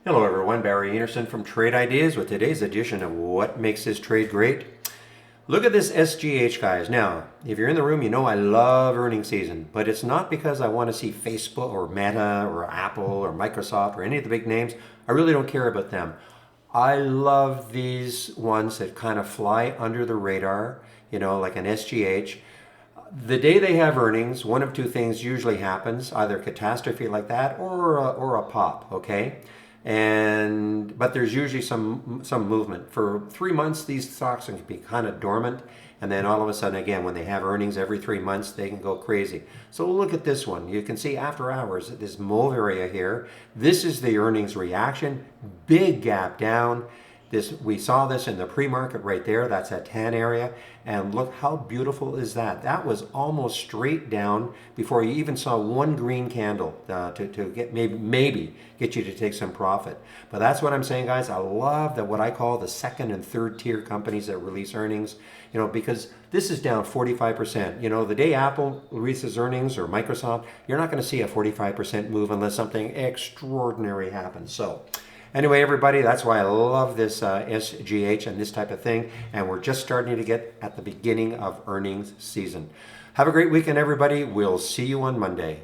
Hello everyone, Barry Anderson from Trade Ideas with today's edition of What Makes This Trade Great. Look at this SGH, guys. Now, if you're in the room, you know I love earnings season, but it's not because I want to see Facebook or Meta or Apple or Microsoft or any of the big names. I really don't care about them. I love these ones that kind of fly under the radar, like an SGH. The day they have earnings, one of two things usually happens, either catastrophe like that or a pop, okay? But there's usually some movement. For 3 months, these stocks can be kind of dormant, and then all of a sudden, again, when they have earnings every 3 months, they can go crazy. So look at this one. You can see after hours, this mauve area here. This is the earnings reaction. Big gap down. We saw this in the pre-market right there. That's that tan area. And look how beautiful is that. That was almost straight down before you even saw one green candle to get maybe get you to take some profit. But that's what I'm saying, guys. I love that what I call the second and third tier companies that release earnings, because this is down 45%. The day Apple releases earnings or Microsoft, you're not going to see a 45% move unless something extraordinary happens. So anyway, everybody, that's why I love this SGH and this type of thing. And we're just starting to get at the beginning of earnings season. Have a great weekend, everybody. We'll see you on Monday.